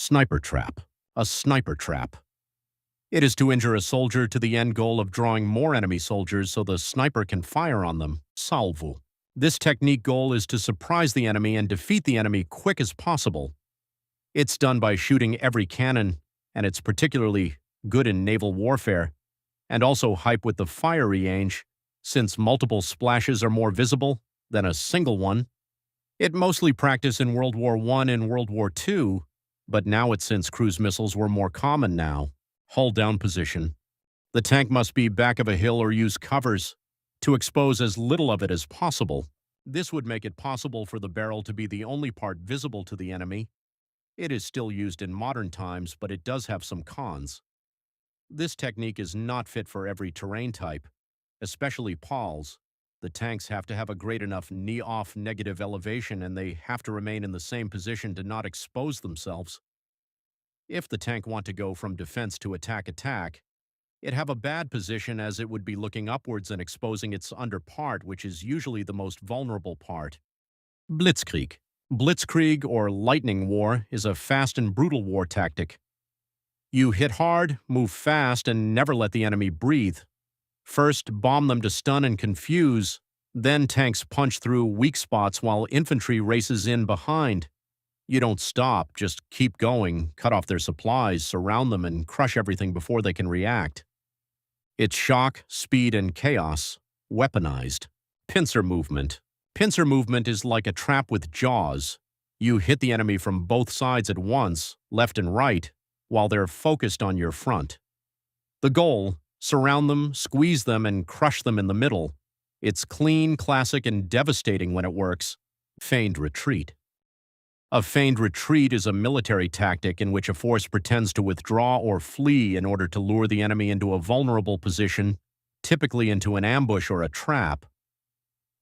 Sniper trap. A sniper trap. It is to injure a soldier to the end goal of drawing more enemy soldiers so the sniper can fire on them. Salvo. This technique goal is to surprise the enemy and defeat the enemy quick as possible. It's done by shooting every cannon, and it's particularly good in naval warfare, and also hype with the fire range, since multiple splashes are more visible than a single one. It mostly practiced in World War I and World War II, but now it's since cruise missiles were more common now. Hull down position. The tank must be back of a hill or use covers to expose as little of it as possible. This would make it possible for the barrel to be the only part visible to the enemy. It is still used in modern times, but it does have some cons. This technique is not fit for every terrain type, especially PALs. The tanks have to have a great enough knee-off negative elevation, and they have to remain in the same position to not expose themselves. If the tank want to go from defense to attack, it have a bad position, as it would be looking upwards and exposing its under part, which is usually the most vulnerable part. Blitzkrieg. Blitzkrieg, or lightning war, is a fast and brutal war tactic. You hit hard, move fast, and never let the enemy breathe. First, bomb them to stun and confuse, then tanks punch through weak spots while infantry races in behind. You don't stop, just keep going, cut off their supplies, surround them, and crush everything before they can react. It's shock, speed, and chaos, weaponized. Pincer movement. Pincer movement is like a trap with jaws. You hit the enemy from both sides at once, left and right, while they're focused on your front. The goal: surround them, squeeze them, and crush them in the middle. It's clean, classic, and devastating when it works. Feigned retreat. A feigned retreat is a military tactic in which a force pretends to withdraw or flee in order to lure the enemy into a vulnerable position, typically into an ambush or a trap.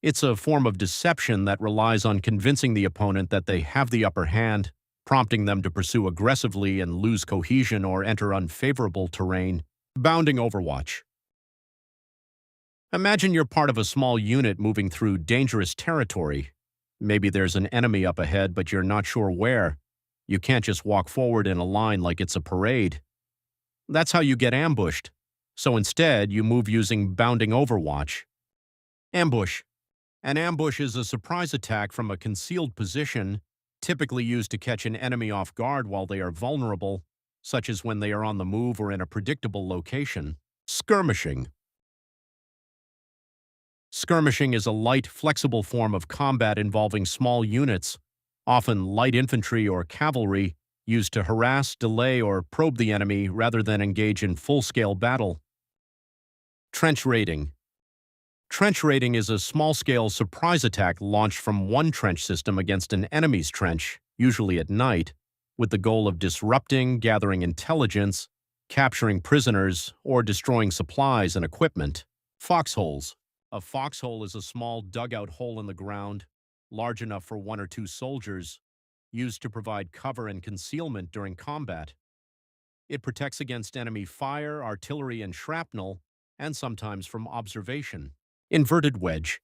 It's a form of deception that relies on convincing the opponent that they have the upper hand, prompting them to pursue aggressively and lose cohesion or enter unfavorable terrain. Bounding overwatch. Imagine you're part of a small unit moving through dangerous territory. Maybe there's an enemy up ahead, but you're not sure where. You can't just walk forward in a line like it's a parade. That's how you get ambushed. So instead, you move using bounding overwatch. Ambush. An ambush is a surprise attack from a concealed position, typically used to catch an enemy off guard while they are vulnerable, such as when they are on the move or in a predictable location. Skirmishing. Skirmishing is a light, flexible form of combat involving small units, often light infantry or cavalry, used to harass, delay, or probe the enemy rather than engage in full-scale battle. Trench raiding. Trench raiding is a small-scale surprise attack launched from one trench system against an enemy's trench, usually at night, with the goal of disrupting, gathering intelligence, capturing prisoners, or destroying supplies and equipment. Foxholes. A foxhole is a small dugout hole in the ground, large enough for 1 or 2 soldiers, used to provide cover and concealment during combat. It protects against enemy fire, artillery, and shrapnel, and sometimes from observation. Inverted wedge.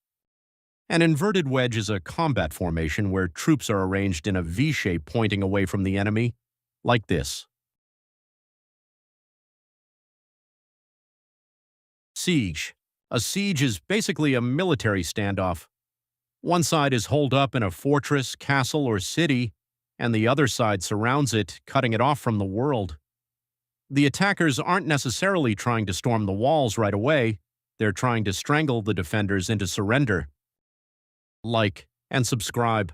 An inverted wedge is a combat formation where troops are arranged in a V shape pointing away from the enemy, like this. Siege. A siege is basically a military standoff. One side is holed up in a fortress, castle, or city, and the other side surrounds it, cutting it off from the world. The attackers aren't necessarily trying to storm the walls right away. They're trying to strangle the defenders into surrender. Like and subscribe.